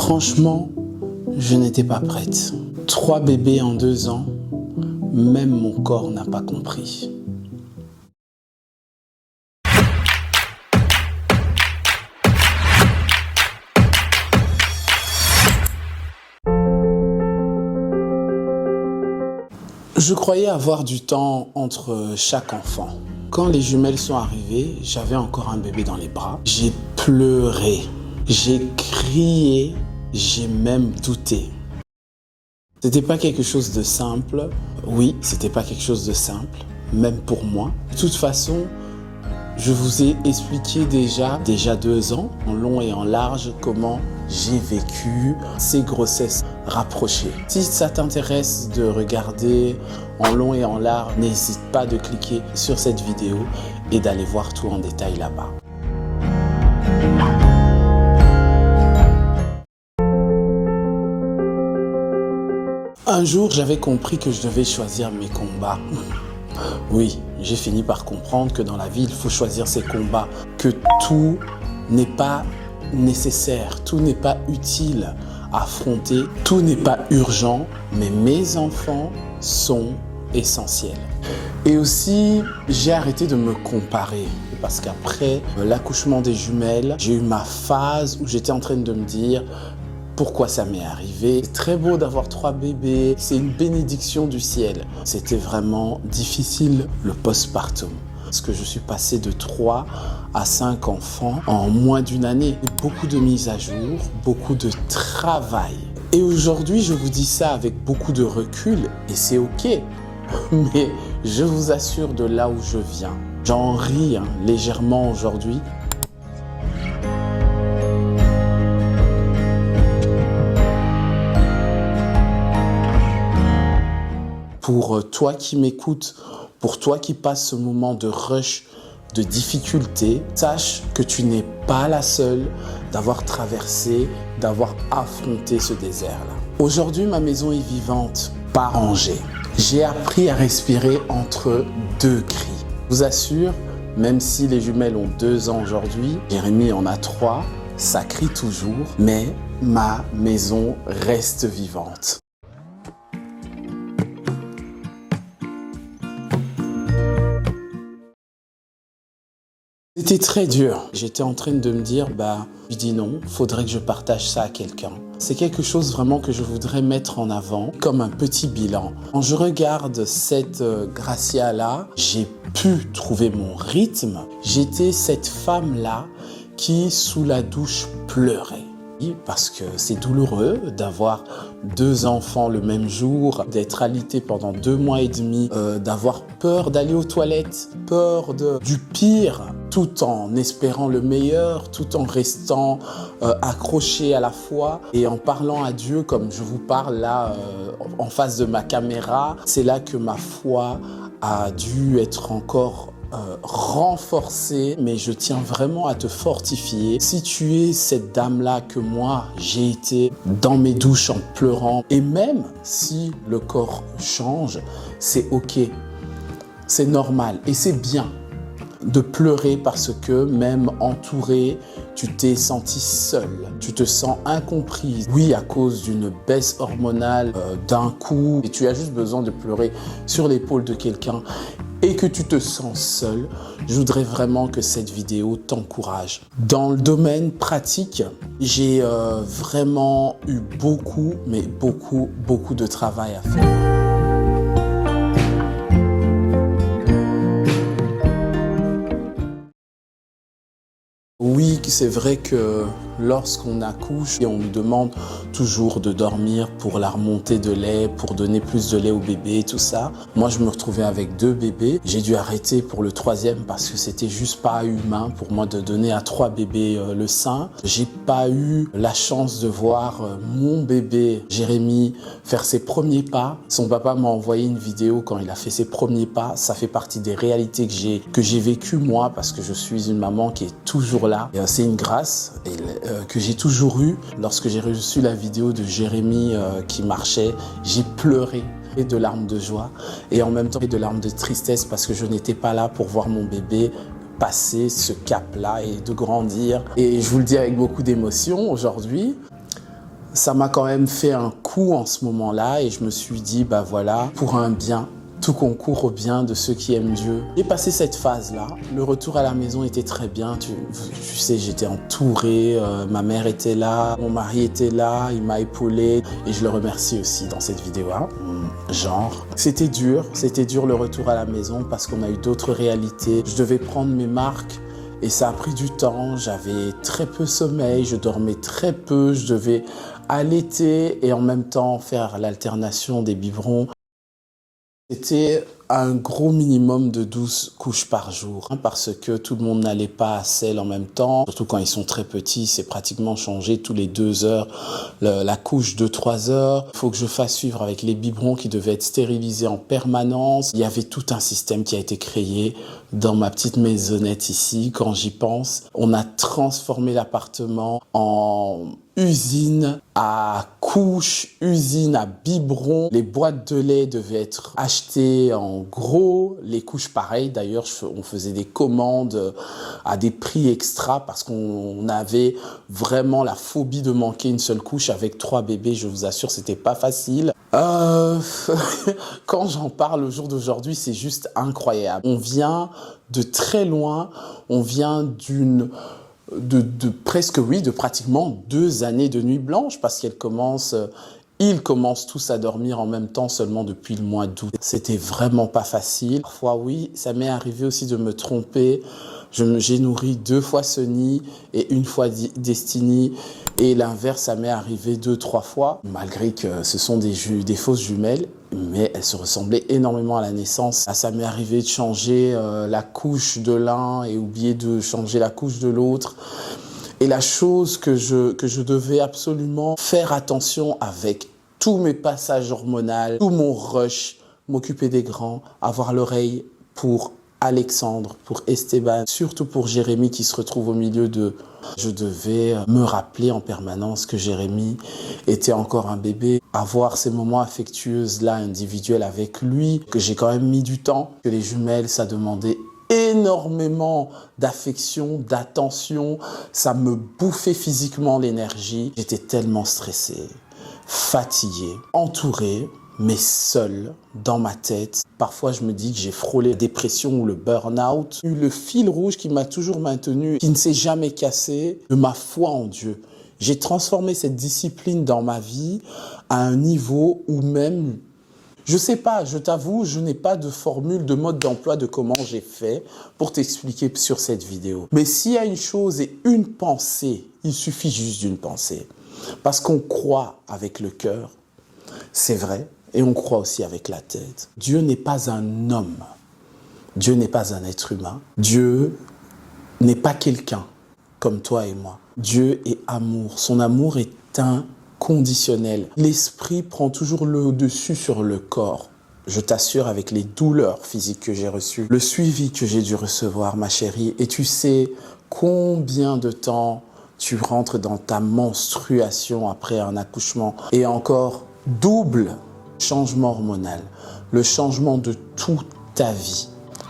Franchement, je n'étais pas prête. 3 bébés en 2 ans, même mon corps n'a pas compris. Je croyais avoir du temps entre chaque enfant. Quand les jumelles sont arrivées, j'avais encore un bébé dans les bras. J'ai pleuré, j'ai crié, j'ai même douté. C'était pas quelque chose de simple. Oui, c'était pas quelque chose de simple, même pour moi. De toute façon, je vous ai expliqué déjà 2 ans, en long et en large, comment j'ai vécu ces grossesses rapprochées. Si ça t'intéresse de regarder en long et en large, n'hésite pas de cliquer sur cette vidéo et d'aller voir tout en détail là-bas. Un jour, j'avais compris que je devais choisir mes combats. Oui, j'ai fini par comprendre que dans la vie, il faut choisir ses combats, que tout n'est pas nécessaire, tout n'est pas utile à affronter, tout n'est pas urgent, mais mes enfants sont essentiels. Et aussi, j'ai arrêté de me comparer parce qu'après l'accouchement des jumelles, j'ai eu ma phase où j'étais en train de me dire pourquoi ça m'est arrivé. C'est très beau d'avoir 3 bébés, c'est une bénédiction du ciel. C'était vraiment difficile le postpartum. Parce que je suis passé de 3 à 5 enfants en moins d'1 année. Beaucoup de mises à jour, beaucoup de travail. Et aujourd'hui, je vous dis ça avec beaucoup de recul et c'est ok. Mais je vous assure de là où je viens. J'en ris légèrement aujourd'hui. Pour toi qui m'écoutes, pour toi qui passes ce moment de rush, de difficulté, sache que tu n'es pas la seule d'avoir traversé, d'avoir affronté ce désert-là. Aujourd'hui, ma maison est vivante, pas rangée. J'ai appris à respirer entre 2 cris. Je vous assure, même si les jumelles ont 2 ans aujourd'hui, Jérémy en a 3, ça crie toujours, mais ma maison reste vivante. C'était très dur. J'étais en train de me dire, je dis non, faudrait que je partage ça à quelqu'un. C'est quelque chose vraiment que je voudrais mettre en avant comme un petit bilan. Quand je regarde cette Gracia-là, j'ai pu trouver mon rythme. J'étais cette femme-là qui, sous la douche, pleurait. Parce que c'est douloureux d'avoir 2 enfants le même jour, d'être alité pendant 2 mois et demi, d'avoir peur d'aller aux toilettes, peur du pire, tout en espérant le meilleur, tout en restant accroché à la foi et en parlant à Dieu comme je vous parle là en face de ma caméra. C'est là que ma foi a dû être encore renforcée, mais je tiens vraiment à te fortifier. Si tu es cette dame-là que moi, j'ai été dans mes douches en pleurant, et même si le corps change, c'est ok, c'est normal et c'est bien de pleurer parce que même entouré, tu t'es senti seule, tu te sens incomprise. Oui, à cause d'une baisse hormonale d'un coup, et tu as juste besoin de pleurer sur l'épaule de quelqu'un et que tu te sens seul, je voudrais vraiment que cette vidéo t'encourage. Dans le domaine pratique, j'ai vraiment eu beaucoup, mais beaucoup de travail à faire. Oui, c'est vrai que lorsqu'on accouche, on nous demande toujours de dormir pour la remontée de lait, pour donner plus de lait au bébé, tout ça. Moi, je me retrouvais avec 2 bébés. J'ai dû arrêter pour le 3e parce que c'était juste pas humain pour moi de donner à 3 bébés le sein. J'ai pas eu la chance de voir mon bébé, Jérémy, faire ses premiers pas. Son papa m'a envoyé une vidéo quand il a fait ses premiers pas. Ça fait partie des réalités que j'ai vécues moi parce que je suis une maman qui est toujours là. C'est une grâce que j'ai toujours eue. Lorsque j'ai reçu la vidéo de Jérémy qui marchait, j'ai pleuré de larmes de joie et en même temps de larmes de tristesse parce que je n'étais pas là pour voir mon bébé passer ce cap-là et de grandir. Et je vous le dis avec beaucoup d'émotion aujourd'hui, Ça m'a quand même fait un coup en ce moment-là et je me suis dit, bah voilà, pour un bien, tout concourt au bien de ceux qui aiment Dieu. J'ai passé cette phase-là. Le retour à la maison était très bien. Tu sais, j'étais entouré, ma mère était là, mon mari était là, il m'a épaulé et je le remercie aussi dans cette vidéo. Genre, c'était dur le retour à la maison parce qu'on a eu d'autres réalités. Je devais prendre mes marques. Et ça a pris du temps, j'avais très peu sommeil, je dormais très peu, je devais allaiter et en même temps faire l'alternation des biberons. C'était un gros minimum de 12 couches par jour, parce que tout le monde n'allait pas à selle en même temps. Surtout quand ils sont très petits, c'est pratiquement changé tous les 2 heures, la couche de 3 heures. Il faut que je fasse suivre avec les biberons qui devaient être stérilisés en permanence. Il y avait tout un système qui a été créé dans ma petite maisonnette ici. Quand j'y pense, on a transformé l'appartement en usine à couches, usine à biberons. Les boîtes de lait devaient être achetées en gros. Les couches pareil. D'ailleurs, on faisait des commandes à des prix extra parce qu'on avait vraiment la phobie de manquer une seule couche avec 3 bébés. Je vous assure, c'était pas facile. Quand j'en parle au jour d'aujourd'hui, c'est juste incroyable. On vient de très loin. On vient de pratiquement 2 années de nuit blanche parce ils commencent tous à dormir en même temps seulement depuis le mois d'août. C'était vraiment pas facile. Parfois, oui, ça m'est arrivé aussi de me tromper. J'ai nourri 2 fois Sunny et 1 fois Destiny. Et l'inverse, ça m'est arrivé 2-3 fois, malgré que ce sont des fausses jumelles, mais elles se ressemblaient énormément à la naissance. Ça m'est arrivé de changer la couche de l'un et oublier de changer la couche de l'autre. Et la chose que je devais absolument faire attention avec tous mes passages hormonaux, tout mon rush, m'occuper des grands, avoir l'oreille pour Alexandre, pour Esteban, surtout pour Jérémy qui se retrouve au milieu de... Je devais me rappeler en permanence que Jérémy était encore un bébé, avoir ces moments affectueux-là, individuels avec lui, que j'ai quand même mis du temps, que les jumelles, ça demandait énormément d'affection, d'attention, ça me bouffait physiquement l'énergie. J'étais tellement stressé, fatigué, entouré, mais seul, dans ma tête. Parfois, je me dis que j'ai frôlé la dépression ou le burn-out. Le fil rouge qui m'a toujours maintenu, qui ne s'est jamais cassé, de ma foi en Dieu. J'ai transformé cette discipline dans ma vie à un niveau où même, je sais pas, je t'avoue, je n'ai pas de formule, de mode d'emploi de comment j'ai fait pour t'expliquer sur cette vidéo. Mais s'il y a une chose et une pensée, il suffit juste d'une pensée. Parce qu'on croit avec le cœur, c'est vrai, et on croit aussi avec la tête. Dieu n'est pas un homme. Dieu n'est pas un être humain. Dieu n'est pas quelqu'un comme toi et moi. Dieu est amour. Son amour est inconditionnel. L'esprit prend toujours le dessus sur le corps. Je t'assure, avec les douleurs physiques que j'ai reçues, le suivi que j'ai dû recevoir, ma chérie, et tu sais combien de temps tu rentres dans ta menstruation après un accouchement, et encore double changement hormonal, le changement de toute ta vie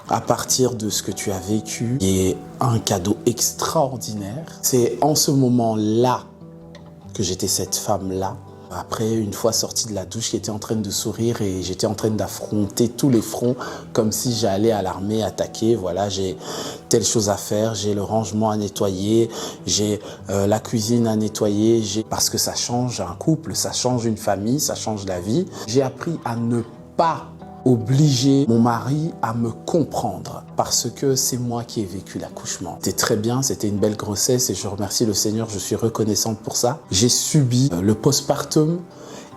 à partir de ce que tu as vécu, qui est un cadeau extraordinaire. C'est en ce moment-là que j'étais cette femme-là. Après, une fois sortie de la douche, qui était en train de sourire et j'étais en train d'affronter tous les fronts comme si j'allais à l'armée attaquer. Voilà, j'ai telle chose à faire, j'ai le rangement à nettoyer, j'ai la cuisine à nettoyer, parce que ça change un couple, ça change une famille, ça change la vie. J'ai appris à ne pas obliger mon mari à me comprendre parce que c'est moi qui ai vécu l'accouchement. C'était très bien, c'était une belle grossesse et je remercie le Seigneur, je suis reconnaissante pour ça. J'ai subi le postpartum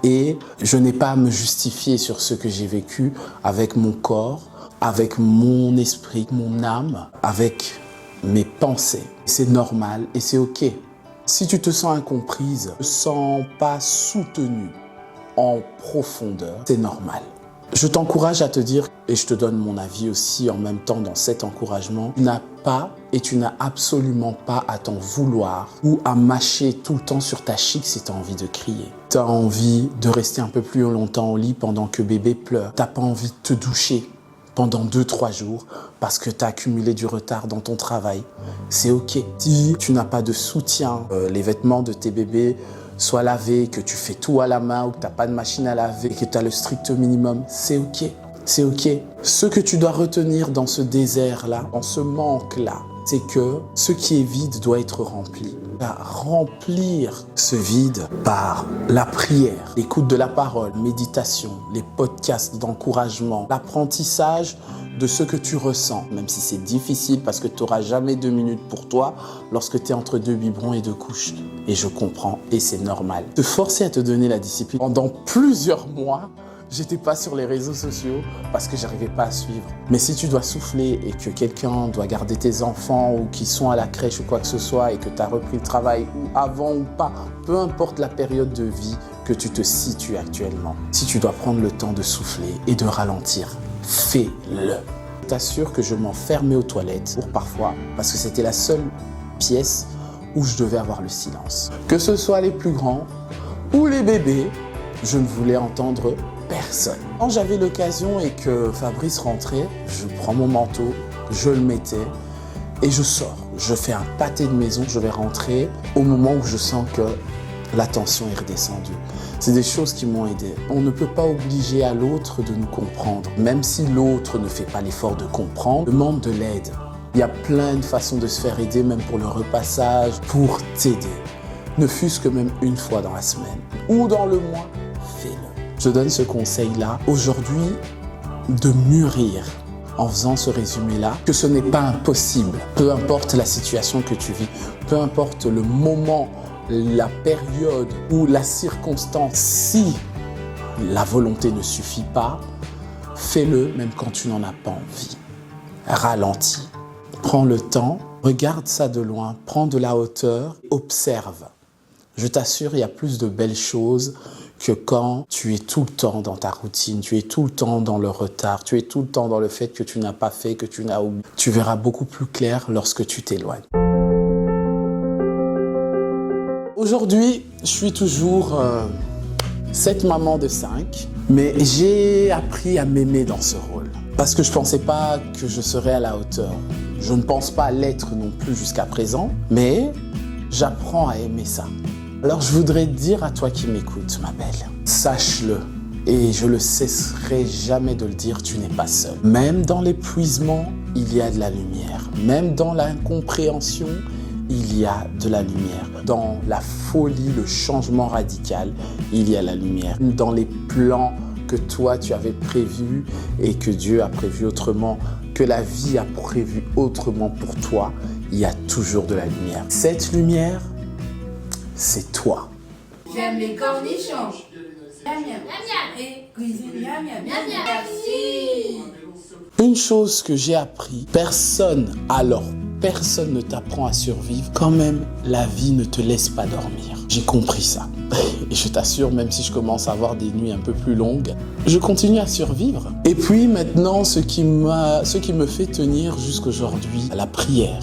et je n'ai pas à me justifier sur ce que j'ai vécu avec mon corps, avec mon esprit, mon âme, avec mes pensées. C'est normal et c'est OK. Si tu te sens incomprise, ne te sens pas soutenue en profondeur, c'est normal. Je t'encourage à te dire, et je te donne mon avis aussi en même temps dans cet encouragement, tu n'as pas et tu n'as absolument pas à t'en vouloir ou à mâcher tout le temps sur ta chic si tu as envie de crier. Tu as envie de rester un peu plus longtemps au lit pendant que bébé pleure. Tu n'as pas envie de te doucher pendant 2-3 jours parce que tu as accumulé du retard dans ton travail. C'est OK. Si tu n'as pas de soutien, les vêtements de tes bébés soit lavé, que tu fais tout à la main ou que tu n'as pas de machine à laver et que tu as le strict minimum, c'est OK. C'est OK. Ce que tu dois retenir dans ce désert-là, dans ce manque-là, c'est que ce qui est vide doit être rempli. Remplir ce vide par la prière, l'écoute de la parole, méditation, les podcasts d'encouragement, l'apprentissage de ce que tu ressens, même si c'est difficile parce que tu n'auras jamais 2 minutes pour toi lorsque tu es entre 2 biberons et 2 couches. Et je comprends, et c'est normal. Te forcer à te donner la discipline pendant plusieurs mois, j'étais pas sur les réseaux sociaux parce que j'arrivais pas à suivre. Mais si tu dois souffler et que quelqu'un doit garder tes enfants ou qui sont à la crèche ou quoi que ce soit et que tu as repris le travail ou avant ou pas, peu importe la période de vie que tu te situes actuellement, si tu dois prendre le temps de souffler et de ralentir, fais-le. Je t'assure que je m'enfermais aux toilettes pour parfois, parce que c'était la seule pièce où je devais avoir le silence. Que ce soit les plus grands ou les bébés, je ne voulais entendre personne. Quand j'avais l'occasion et que Fabrice rentrait, je prends mon manteau, je le mettais et je sors. Je fais un pâté de maison, je vais rentrer au moment où je sens que la tension est redescendue. C'est des choses qui m'ont aidé. On ne peut pas obliger à l'autre de nous comprendre. Même si l'autre ne fait pas l'effort de comprendre, demande de l'aide. Il y a plein de façons de se faire aider, même pour le repassage, pour t'aider. Ne fût-ce que même une fois dans la semaine ou dans le mois, fais-le. Je donne ce conseil-là aujourd'hui de mûrir en faisant ce résumé-là, que ce n'est pas impossible. Peu importe la situation que tu vis, peu importe le moment, la période ou la circonstance, si la volonté ne suffit pas, fais-le même quand tu n'en as pas envie. Ralentis, prends le temps, regarde ça de loin, prends de la hauteur, observe. Je t'assure, il y a plus de belles choses que quand tu es tout le temps dans ta routine, tu es tout le temps dans le retard, tu es tout le temps dans le fait que tu n'as pas fait, que tu n'as oublié. Tu verras beaucoup plus clair lorsque tu t'éloignes. Aujourd'hui, je suis toujours cette maman de 5, mais j'ai appris à m'aimer dans ce rôle. Parce que je ne pensais pas que je serais à la hauteur. Je ne pense pas l'être non plus jusqu'à présent, mais j'apprends à aimer ça. Alors je voudrais dire à toi qui m'écoutes, ma belle, sache-le, et je ne cesserai jamais de le dire, tu n'es pas seule. Même dans l'épuisement, il y a de la lumière. Même dans l'incompréhension, il y a de la lumière. Dans la folie, le changement radical, il y a la lumière. Dans les plans que toi tu avais prévus et que Dieu a prévu autrement, que la vie a prévu autrement pour toi, il y a toujours de la lumière. Cette lumière, c'est toi. J'aime les cornichons. Miam miam. Et cuisine miam miam. Merci. Une chose que j'ai appris, personne ne t'apprend à survivre. Quand même, la vie ne te laisse pas dormir. J'ai compris ça. Et je t'assure, même si je commence à avoir des nuits un peu plus longues, je continue à survivre. Et puis maintenant, ce qui me fait tenir jusqu'aujourd'hui, la prière.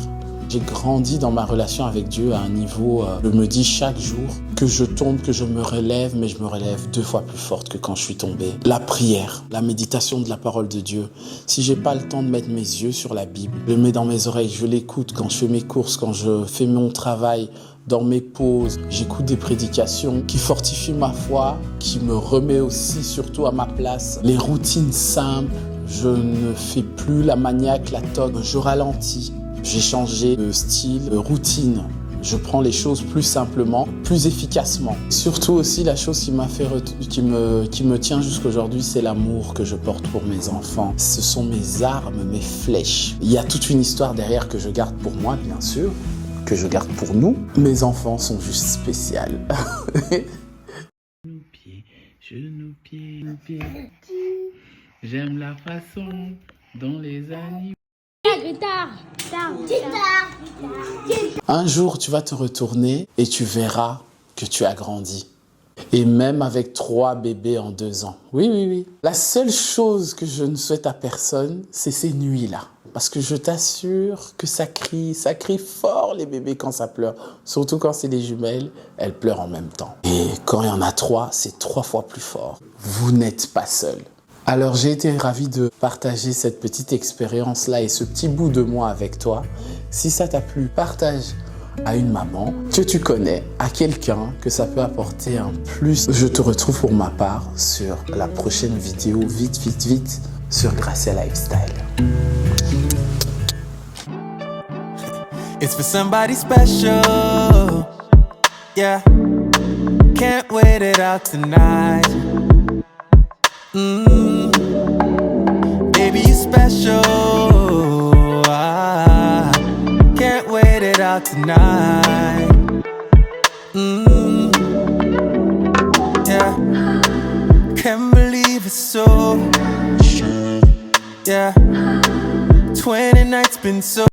J'ai grandi dans ma relation avec Dieu à un niveau, je me dis chaque jour que je tombe, que je me relève, mais je me relève 2 fois plus forte que quand je suis tombé. La prière, la méditation de la parole de Dieu. Si j'ai pas le temps de mettre mes yeux sur la Bible, je le mets dans mes oreilles, je l'écoute quand je fais mes courses, quand je fais mon travail, dans mes pauses. J'écoute des prédications qui fortifient ma foi, qui me remet aussi surtout à ma place. Les routines simples, je ne fais plus la maniaque, la togue, je ralentis. J'ai changé de style, de routine. Je prends les choses plus simplement, plus efficacement. Surtout aussi, la chose qui me tient jusqu'aujourd'hui, c'est l'amour que je porte pour mes enfants. Ce sont mes armes, mes flèches. Il y a toute une histoire derrière que je garde pour moi, bien sûr, que je garde pour nous. Mes enfants sont juste spéciaux. Genoux, pieds. J'aime la façon dont les animaux... Un jour, tu vas te retourner et tu verras que tu as grandi. Et même avec 3 bébés en 2 ans. Oui. La seule chose que je ne souhaite à personne, c'est ces nuits-là. Parce que je t'assure que ça crie fort les bébés quand ça pleure. Surtout quand c'est des jumelles, elles pleurent en même temps. Et quand il y en a 3, c'est 3 fois plus fort. Vous n'êtes pas seul. Alors j'ai été ravi de partager cette petite expérience-là et ce petit bout de moi avec toi. Si ça t'a plu, partage à une maman que tu connais, à quelqu'un que ça peut apporter un plus. Je te retrouve pour ma part sur la prochaine vidéo, vite, vite, vite, sur Gracia Lifestyle. It's for somebody special, yeah. Can't wait it out tonight. Baby, you special. I can't wait it out tonight. Yeah, can't believe it's so. Yeah, 20 nights been so.